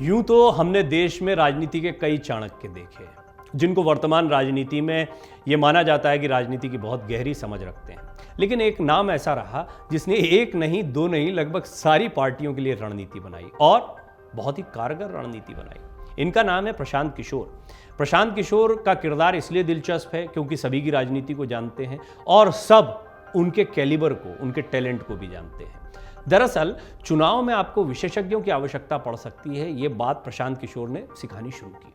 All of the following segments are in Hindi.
यूं तो हमने देश में राजनीति के कई चाणक्य देखे जिनको वर्तमान राजनीति में ये माना जाता है कि राजनीति की बहुत गहरी समझ रखते हैं। लेकिन एक नाम ऐसा रहा जिसने एक नहीं दो नहीं लगभग सारी पार्टियों के लिए रणनीति बनाई और बहुत ही कारगर रणनीति बनाई। इनका नाम है प्रशांत किशोर। प्रशांत किशोर का किरदार इसलिए दिलचस्प है क्योंकि सभी की राजनीति को जानते हैं और सब उनके कैलिबर को, उनके टैलेंट को भी जानते हैं। दरअसल चुनाव में आपको विशेषज्ञों की आवश्यकता पड़ सकती है, ये बात प्रशांत किशोर ने सिखानी शुरू की।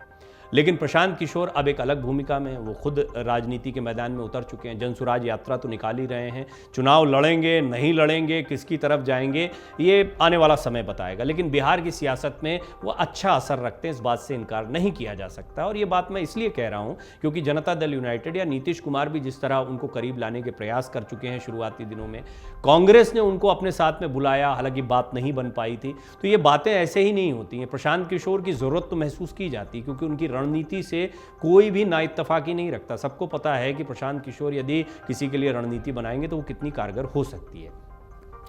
लेकिन प्रशांत किशोर अब एक अलग भूमिका में हैं। वो खुद राजनीति के मैदान में उतर चुके हैं। जनसुराज यात्रा तो निकाल ही रहे हैं। चुनाव लड़ेंगे नहीं लड़ेंगे, किसकी तरफ जाएंगे, ये आने वाला समय बताएगा। लेकिन बिहार की सियासत में वो अच्छा असर रखते हैं, इस बात से इनकार नहीं किया जा सकता। और ये बात मैं इसलिए कह रहा हूँ क्योंकि जनता दल यूनाइटेड या नीतीश कुमार भी जिस तरह उनको करीब लाने के प्रयास कर चुके हैं शुरुआती दिनों में, कांग्रेस ने उनको अपने साथ में बुलाया, हालांकि बात नहीं बन पाई थी। तो ये बातें ऐसे ही नहीं होती हैं। प्रशांत किशोर की जरूरत तो महसूस की जाती है क्योंकि उनकी रणनीति से कोई भी नाइत्तफाकी नहीं रखता। सबको पता है कि प्रशांत किशोर यदि किसी के लिए रणनीति बनाएंगे तो वो कितनी कारगर हो सकती है।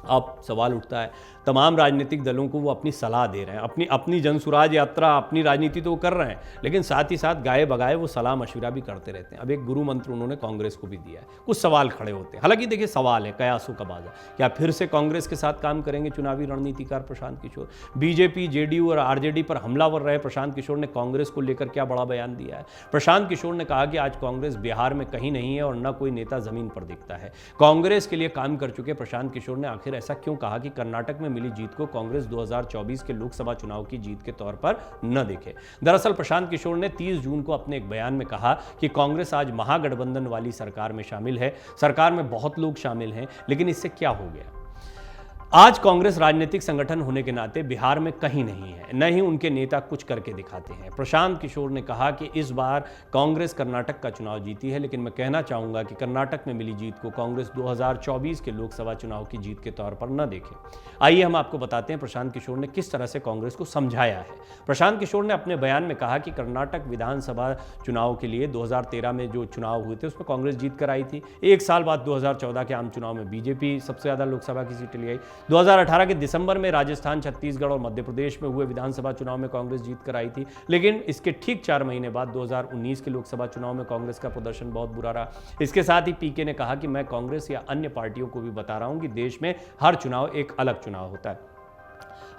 अब सवाल उठता है, तमाम राजनीतिक दलों को वो अपनी सलाह दे रहे हैं, अपनी जनसुराज यात्रा, अपनी राजनीति तो वो कर रहे हैं, लेकिन साथ ही साथ गाए बगाए वो सलाह मशविरा भी करते रहते हैं। अब एक गुरु मंत्र उन्होंने कांग्रेस को भी दिया है। कुछ सवाल खड़े होते हैं, हालांकि देखिए सवाल है कयासों का बाजा, क्या फिर से कांग्रेस के साथ काम करेंगे चुनावी रणनीतिकार प्रशांत किशोर? बीजेपी, जेडीयू और आरजेडी पर हमलावर रहे प्रशांत किशोर ने कांग्रेस को लेकर क्या बड़ा बयान दिया है। प्रशांत किशोर ने कहा कि आज कांग्रेस बिहार में कहीं नहीं है और न कोई नेता जमीन पर दिखता है। कांग्रेस के लिए काम कर चुके प्रशांत किशोर ने आखिर ऐसा क्यों कहा कि कर्नाटक में मिली जीत को कांग्रेस 2024 के लोकसभा चुनाव की जीत के तौर पर न देखे। दरअसल प्रशांत किशोर ने 30 जून को अपने एक बयान में कहा कि कांग्रेस आज महागठबंधन वाली सरकार में शामिल है। सरकार में बहुत लोग शामिल हैं, लेकिन इससे क्या हो गया? आज कांग्रेस राजनीतिक संगठन होने के नाते बिहार में कहीं नहीं है, न ही उनके नेता कुछ करके दिखाते हैं। प्रशांत किशोर ने कहा कि इस बार कांग्रेस कर्नाटक का चुनाव जीती है, लेकिन मैं कहना चाहूंगा कि कर्नाटक में मिली जीत को कांग्रेस 2024 के लोकसभा चुनाव की जीत के तौर पर न देखे। आइए हम आपको बताते हैं प्रशांत किशोर ने किस तरह से कांग्रेस को समझाया है। प्रशांत किशोर ने अपने बयान में कहा कि कर्नाटक विधानसभा चुनाव के लिए 2013 में जो चुनाव हुए थे उसमें कांग्रेस जीत कर आई थी। एक साल बाद 2014 के आम चुनाव में बीजेपी सबसे ज्यादा लोकसभा की सीटें ले आई। 2018 के दिसंबर में राजस्थान, छत्तीसगढ़ और मध्य प्रदेश में हुए विधानसभा चुनाव में कांग्रेस जीत कर आई थी, लेकिन इसके ठीक 4 महीने बाद 2019 के लोकसभा चुनाव में कांग्रेस का प्रदर्शन बहुत बुरा रहा। इसके साथ ही पीके ने कहा कि मैं कांग्रेस या अन्य पार्टियों को भी बता रहा हूं कि देश में हर चुनाव एक अलग चुनाव होता है।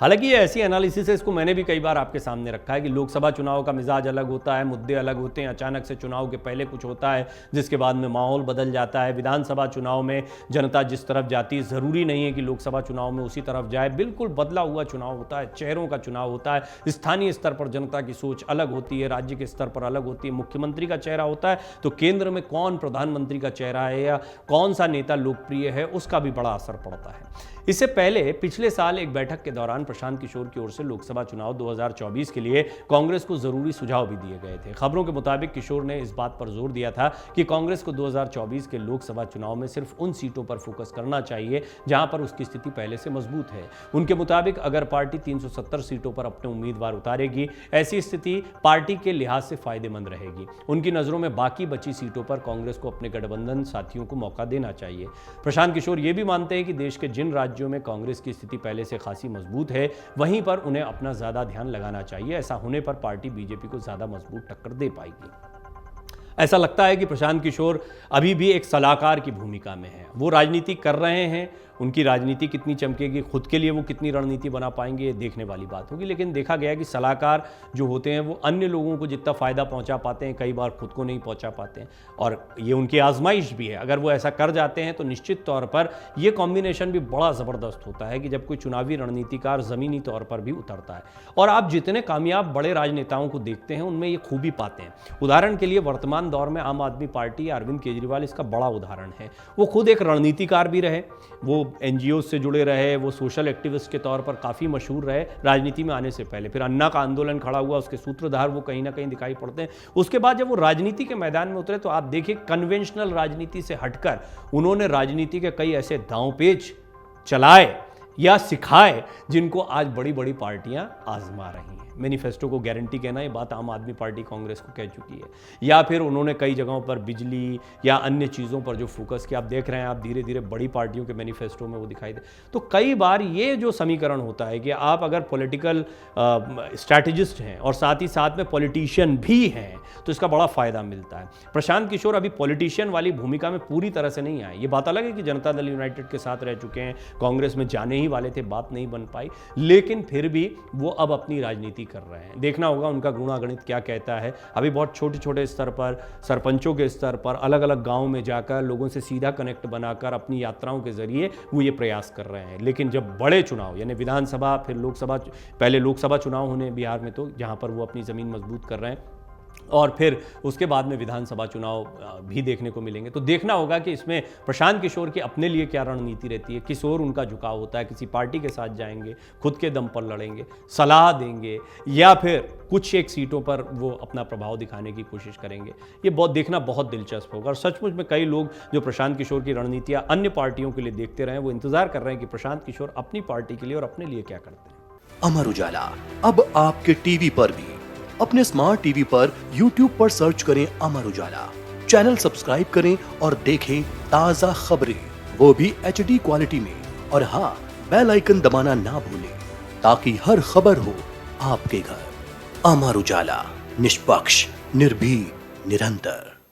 हालांकि ये ऐसी एनालिसिस है, इसको मैंने भी कई बार आपके सामने रखा है कि लोकसभा चुनाव का मिजाज अलग होता है, मुद्दे अलग होते हैं, अचानक से चुनाव के पहले कुछ होता है जिसके बाद में माहौल बदल जाता है। विधानसभा चुनाव में जनता जिस तरफ जाती है जरूरी नहीं है कि लोकसभा चुनाव में उसी तरफ जाए, बिल्कुल बदला हुआ चुनाव होता है, चेहरों का चुनाव होता है। स्थानीय स्तर पर जनता की सोच अलग होती है, राज्य के स्तर पर अलग होती है। मुख्यमंत्री का चेहरा होता है तो केंद्र में कौन प्रधानमंत्री का चेहरा है या कौन सा नेता लोकप्रिय है उसका भी बड़ा असर पड़ता है। इससे पहले पिछले साल एक बैठक के दौरान प्रशांत किशोर की ओर से लोकसभा चुनाव 2024 के लिए कांग्रेस को जरूरी सुझाव भी दिए गए थे। खबरों के मुताबिक किशोर ने इस बात पर जोर दिया था कि कांग्रेस को 2024 के लोकसभा चुनाव में सिर्फ उन सीटों पर फोकस करना चाहिए जहां पर उसकी स्थिति पहले से मजबूत है। उनके मुताबिक अगर पार्टी 370 सीटों पर अपने उम्मीदवार उतारेगी, ऐसी स्थिति पार्टी के लिहाज से फायदेमंद रहेगी। उनकी नजरों में बाकी बची सीटों पर कांग्रेस को अपने गठबंधन साथियों को मौका देना चाहिए। प्रशांत किशोर ये भी मानते हैं कि देश के जिन राज्यों में कांग्रेस की स्थिति पहले से खासी मजबूत है वहीं पर उन्हें अपना ज्यादा ध्यान लगाना चाहिए। ऐसा होने पर पार्टी बीजेपी को ज्यादा मजबूत टक्कर दे पाएगी। ऐसा लगता है कि प्रशांत किशोर अभी भी एक सलाहकार की भूमिका में है। वो राजनीति कर रहे हैं, उनकी राजनीति कितनी चमकेगी, खुद के लिए वो कितनी रणनीति बना पाएंगे, ये देखने वाली बात होगी। लेकिन देखा गया है कि सलाहकार जो होते हैं वो अन्य लोगों को जितना फायदा पहुंचा पाते हैं, कई बार खुद को नहीं पहुंचा पाते हैं, और ये उनकी आजमाइश भी है। अगर वो ऐसा कर जाते हैं तो निश्चित तौर पर यह कॉम्बिनेशन भी बड़ा जबरदस्त होता है कि जब कोई चुनावी रणनीतिकार जमीनी तौर पर भी उतरता है। और आप जितने कामयाब बड़े राजनेताओं को देखते हैं उनमें ये खूबी पाते हैं। उदाहरण के लिए वर्तमान दौर में आम आदमी पार्टी या अरविंद केजरीवाल इसका बड़ा उदाहरण है। वो खुद एक रणनीतिकार भी रहे, वो एनजीओ से जुड़े रहे, वो सोशल एक्टिविस्ट के तौर पर काफ़ी मशहूर रहे राजनीति में आने से पहले। फिर अन्ना का आंदोलन खड़ा हुआ, उसके सूत्रधार वो कहीं ना कहीं दिखाई पड़ते हैं। उसके बाद जब वो राजनीति के मैदान में उतरे तो आप देखिए कन्वेंशनल राजनीति से हटकर उन्होंने राजनीति के कई ऐसे दांव पेच चलाए या सिखाए जिनको आज बड़ी बड़ी पार्टियां आजमा रही हैं। मैनिफेस्टो को गारंटी कहना, ये बात आम आदमी पार्टी कांग्रेस को कह चुकी है। या फिर उन्होंने कई जगहों पर बिजली या अन्य चीज़ों पर जो फोकस किया, आप देख रहे हैं, आप धीरे धीरे बड़ी पार्टियों के मैनिफेस्टो में वो दिखाई दे। तो कई बार ये जो समीकरण होता है कि आप अगर पॉलिटिकल स्ट्रैटेजिस्ट हैं और साथ ही साथ में पॉलिटिशियन भी हैं, तो इसका बड़ा फायदा मिलता है। प्रशांत किशोर अभी पॉलिटिशियन वाली भूमिका में पूरी तरह से नहीं आए। ये बात अलग है कि जनता दल यूनाइटेड के साथ रह चुके हैं, कांग्रेस में जाने ही वाले थे, बात नहीं बन पाई, लेकिन फिर भी वो अब अपनी राजनीति कर रहे हैं। देखना होगा उनका गुणागणित क्या कहता है। अभी बहुत छोटे छोटे स्तर पर, सरपंचों के स्तर पर, अलग अलग गाँव में जाकर लोगों से सीधा कनेक्ट बनाकर अपनी यात्राओं के जरिए वो ये प्रयास कर रहे हैं। लेकिन जब बड़े चुनाव यानी विधानसभा, फिर लोकसभा, पहले लोकसभा चुनाव होने बिहार में, तो जहाँ पर वो अपनी ज़मीन मजबूत कर रहे हैं, और फिर उसके बाद में विधानसभा चुनाव भी देखने को मिलेंगे। तो देखना होगा कि इसमें प्रशांत किशोर की अपने लिए क्या रणनीति रहती है, किस ओर उनका झुकाव होता है। किसी पार्टी के साथ जाएंगे, खुद के दम पर लड़ेंगे, सलाह देंगे, या फिर कुछ एक सीटों पर वो अपना प्रभाव दिखाने की कोशिश करेंगे। ये देखना बहुत दिलचस्प होगा। और सचमुच में कई लोग जो प्रशांत किशोर की रणनीतियाँ अन्य पार्टियों के लिए देखते रहे, वो इंतजार कर रहे हैं कि प्रशांत किशोर अपनी पार्टी के लिए और अपने लिए क्या करते हैं। अमर उजाला अब आपके टीवी पर भी। अपने स्मार्ट टीवी पर YouTube पर सर्च करें अमर उजाला, चैनल सब्सक्राइब करें और देखें ताजा खबरें, वो भी HD क्वालिटी में। और हाँ, बेल आइकन दबाना ना भूलें ताकि हर खबर हो आपके घर। अमर उजाला, निष्पक्ष, निर्भीक, निरंतर।